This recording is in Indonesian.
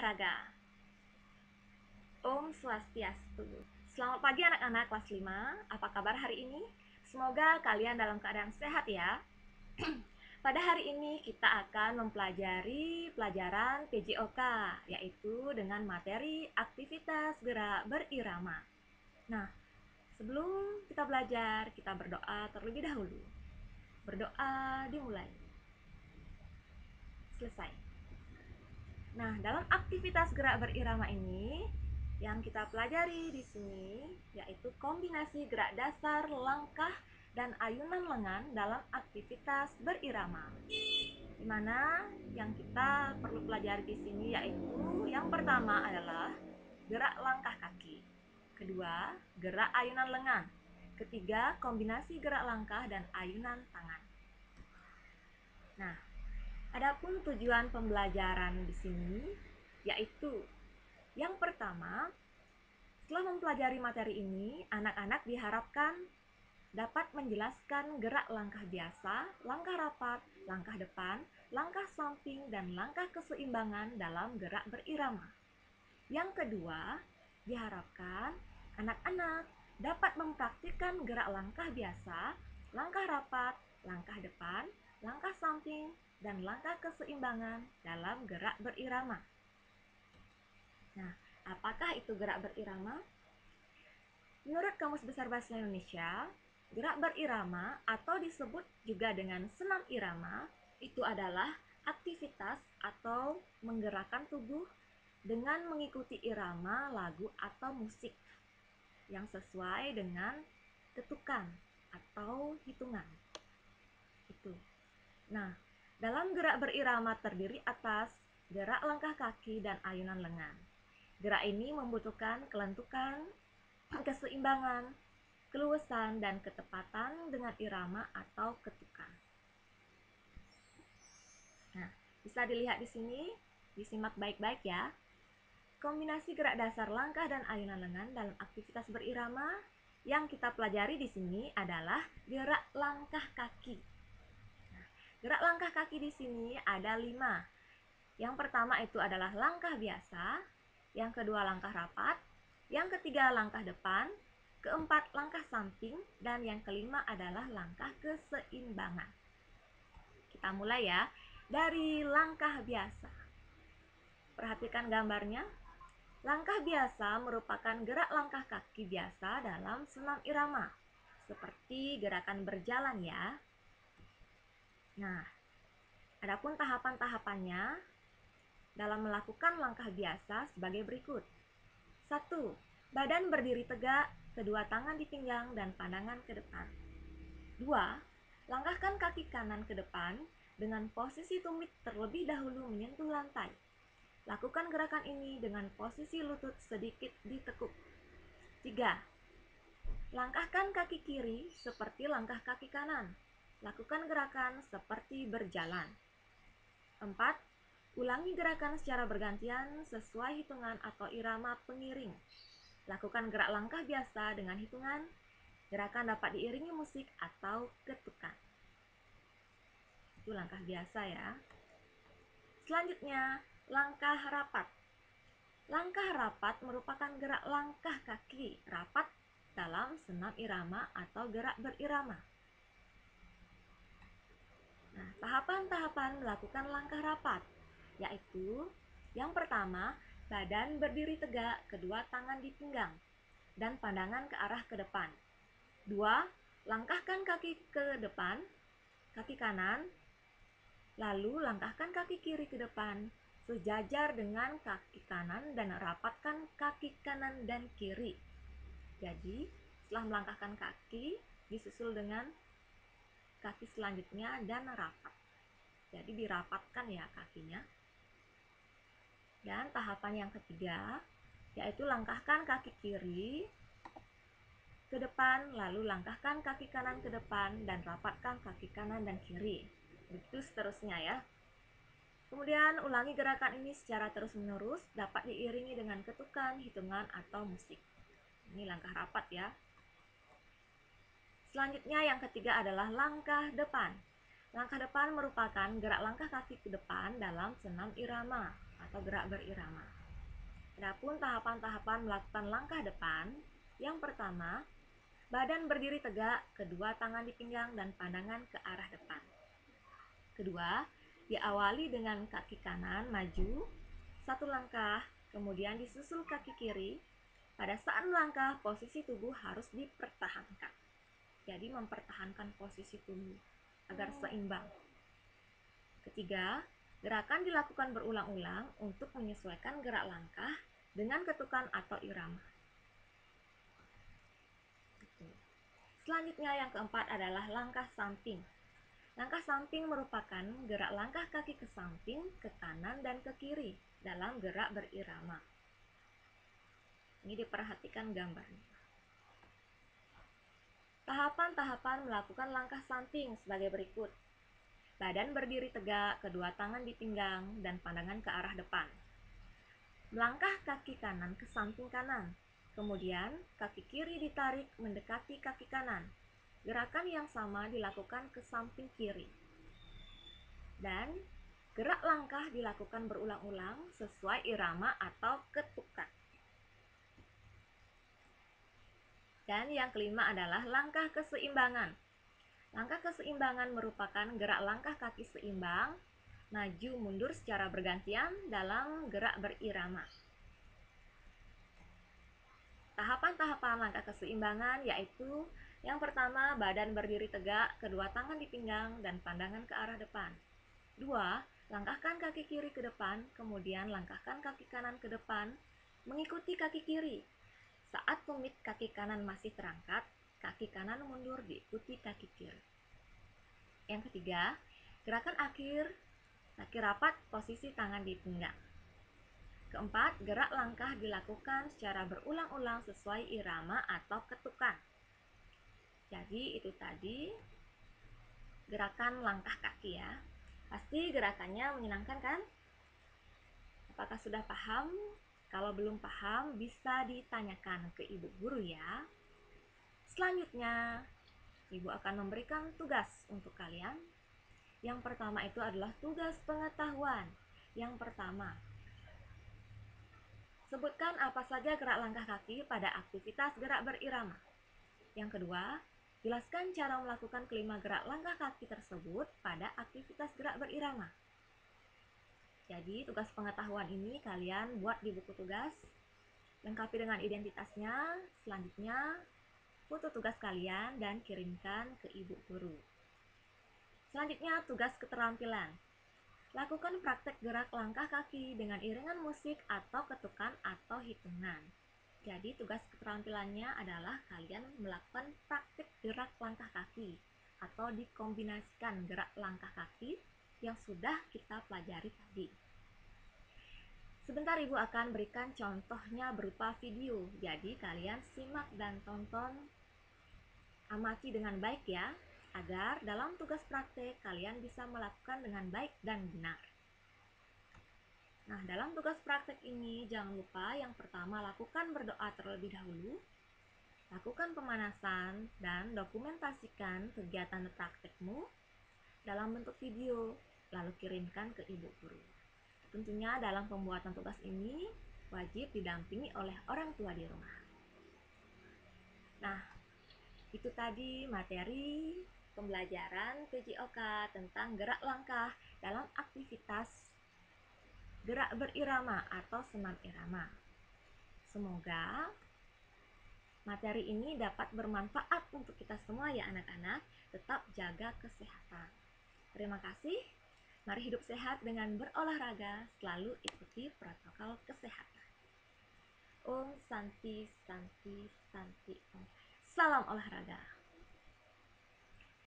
olahraga. Om Swastiastu. Selamat pagi anak-anak kelas 5. Apa kabar hari ini? Semoga kalian dalam keadaan sehat ya. Pada hari ini kita akan mempelajari pelajaran PJOK, yaitu dengan materi aktivitas gerak berirama. Nah, sebelum kita belajar, kita berdoa terlebih dahulu. Berdoa dimulai. Selesai. Nah, dalam aktivitas gerak berirama ini yang kita pelajari di sini yaitu kombinasi gerak dasar, langkah, dan ayunan lengan dalam aktivitas berirama. Di mana yang kita perlu pelajari di sini yaitu yang pertama adalah gerak langkah kaki, kedua gerak ayunan lengan, ketiga kombinasi gerak langkah dan ayunan tangan. Nah, adapun tujuan pembelajaran di sini yaitu yang pertama, setelah mempelajari materi ini, anak-anak diharapkan dapat menjelaskan gerak langkah biasa, langkah rapat, langkah depan, langkah samping, dan langkah keseimbangan dalam gerak berirama. Yang kedua, diharapkan anak-anak dapat mempraktikkan gerak langkah biasa, langkah rapat, langkah depan, langkah samping, dan langkah keseimbangan dalam gerak berirama. Nah, apakah itu gerak berirama? Menurut Kamus Besar Bahasa Indonesia, gerak berirama atau disebut juga dengan senam irama itu adalah aktivitas atau menggerakkan tubuh dengan mengikuti irama lagu atau musik yang sesuai dengan ketukan atau hitungan. Itu. Nah, dalam gerak berirama terdiri atas gerak langkah kaki dan ayunan lengan. Gerak ini membutuhkan kelentukan, keseimbangan, keluasan, dan ketepatan dengan irama atau ketukan. Nah, bisa dilihat di sini, disimak baik-baik ya. Kombinasi gerak dasar langkah dan ayunan lengan dalam aktivitas berirama yang kita pelajari di sini adalah gerak langkah kaki. Nah, gerak langkah kaki di sini ada 5. Yang pertama itu adalah langkah biasa, yang kedua langkah rapat, yang ketiga langkah depan, keempat langkah samping, dan yang kelima adalah langkah keseimbangan. Kita mulai ya, dari langkah biasa. Perhatikan gambarnya. Langkah biasa merupakan gerak langkah kaki biasa dalam senam irama, seperti gerakan berjalan ya. Nah, adapun tahapan-tahapannya dalam melakukan langkah biasa sebagai berikut. 1. Badan berdiri tegak, kedua tangan di pinggang dan pandangan ke depan. 2. Langkahkan kaki kanan ke depan dengan posisi tumit terlebih dahulu menyentuh lantai. Lakukan gerakan ini dengan posisi lutut sedikit ditekuk. 3. Langkahkan kaki kiri seperti langkah kaki kanan. Lakukan gerakan seperti berjalan. 4. Ulangi gerakan secara bergantian sesuai hitungan atau irama pengiring. Lakukan gerak langkah biasa dengan hitungan. Gerakan dapat diiringi musik atau ketukan. Itu langkah biasa ya. Selanjutnya, langkah rapat. Langkah rapat merupakan gerak langkah kaki rapat dalam senam irama atau gerak berirama. Nah, tahapan-tahapan melakukan langkah rapat yaitu yang pertama, badan berdiri tegak, kedua tangan di pinggang dan pandangan ke arah ke depan. 2. Langkahkan kaki ke depan, kaki kanan, lalu langkahkan kaki kiri ke depan sejajar dengan kaki kanan dan rapatkan kaki kanan dan kiri. Jadi, setelah melangkahkan kaki, disusul dengan kaki selanjutnya dan rapat. Jadi dirapatkan ya kakinya. Dan tahapan yang ketiga, yaitu langkahkan kaki kiri ke depan, lalu langkahkan kaki kanan ke depan dan rapatkan kaki kanan dan kiri. Begitu seterusnya ya. Kemudian ulangi gerakan ini secara terus-menerus, dapat diiringi dengan ketukan, hitungan, atau musik. Ini langkah rapat ya. Selanjutnya yang ketiga adalah langkah depan. Langkah depan merupakan gerak langkah kaki ke depan dalam senam irama. atau gerak berirama. Adapun tahapan-tahapan melakukan langkah depan, yang pertama, badan berdiri tegak, kedua tangan di pinggang dan pandangan ke arah depan. Kedua, diawali dengan kaki kanan maju, satu langkah, kemudian disusul kaki kiri. Pada saat melangkah, posisi tubuh harus dipertahankan. Jadi mempertahankan posisi tubuh agar seimbang. Ketiga, gerakan dilakukan berulang-ulang untuk menyesuaikan gerak langkah dengan ketukan atau irama. Selanjutnya yang keempat adalah langkah samping. Langkah samping merupakan gerak langkah kaki ke samping, ke kanan, dan ke kiri dalam gerak berirama. Ini diperhatikan gambarnya. Tahapan-tahapan melakukan langkah samping sebagai berikut. Badan berdiri tegak, kedua tangan di pinggang, dan pandangan ke arah depan. Melangkah kaki kanan ke samping kanan. Kemudian, kaki kiri ditarik mendekati kaki kanan. Gerakan yang sama dilakukan ke samping kiri. Dan gerak langkah dilakukan berulang-ulang sesuai irama atau ketukan. Dan yang kelima adalah langkah keseimbangan. Langkah keseimbangan merupakan gerak langkah kaki seimbang, maju mundur secara bergantian dalam gerak berirama. Tahapan-tahapan langkah keseimbangan yaitu yang pertama, badan berdiri tegak, kedua tangan di pinggang, dan pandangan ke arah depan. Dua, langkahkan kaki kiri ke depan, kemudian langkahkan kaki kanan ke depan, mengikuti kaki kiri. Saat tumit kaki kanan masih terangkat, kaki kanan mundur diikuti kaki kiri. Yang ketiga, gerakan akhir, kaki rapat, posisi tangan di pinggang. Keempat, gerak langkah dilakukan secara berulang-ulang sesuai irama atau ketukan. Jadi itu tadi gerakan langkah kaki ya. Pasti gerakannya menyenangkan kan? Apakah sudah paham? Kalau belum paham, bisa ditanyakan ke ibu guru ya. Selanjutnya, ibu akan memberikan tugas untuk kalian. Yang pertama itu adalah tugas pengetahuan. Yang pertama, sebutkan apa saja gerak langkah kaki pada aktivitas gerak berirama. Yang kedua, jelaskan cara melakukan kelima gerak langkah kaki tersebut pada aktivitas gerak berirama. Jadi tugas pengetahuan ini kalian buat di buku tugas, lengkapi dengan identitasnya. Selanjutnya foto tugas kalian dan kirimkan ke ibu guru. Selanjutnya tugas keterampilan. Lakukan praktek gerak langkah kaki dengan iringan musik atau ketukan atau hitungan. Jadi tugas keterampilannya adalah kalian melakukan praktek gerak langkah kaki atau dikombinasikan gerak langkah kaki yang sudah kita pelajari tadi. Sebentar ibu akan berikan contohnya berupa video. Jadi kalian simak dan tonton, amati dengan baik ya, agar dalam tugas praktek kalian bisa melakukan dengan baik dan benar. Nah, dalam tugas praktek ini jangan lupa yang pertama lakukan berdoa terlebih dahulu, lakukan pemanasan, dan dokumentasikan kegiatan praktekmu dalam bentuk video, lalu kirimkan ke ibu guru. Tentunya dalam pembuatan tugas ini wajib didampingi oleh orang tua di rumah. Nah, itu tadi materi pembelajaran PJOK tentang gerak langkah dalam aktivitas gerak berirama atau senam irama. Semoga materi ini dapat bermanfaat untuk kita semua ya anak-anak. Tetap jaga kesehatan. Terima kasih. Mari hidup sehat dengan berolahraga, selalu ikuti protokol kesehatan. Om Santi Santi Santi Om. Salam olahraga.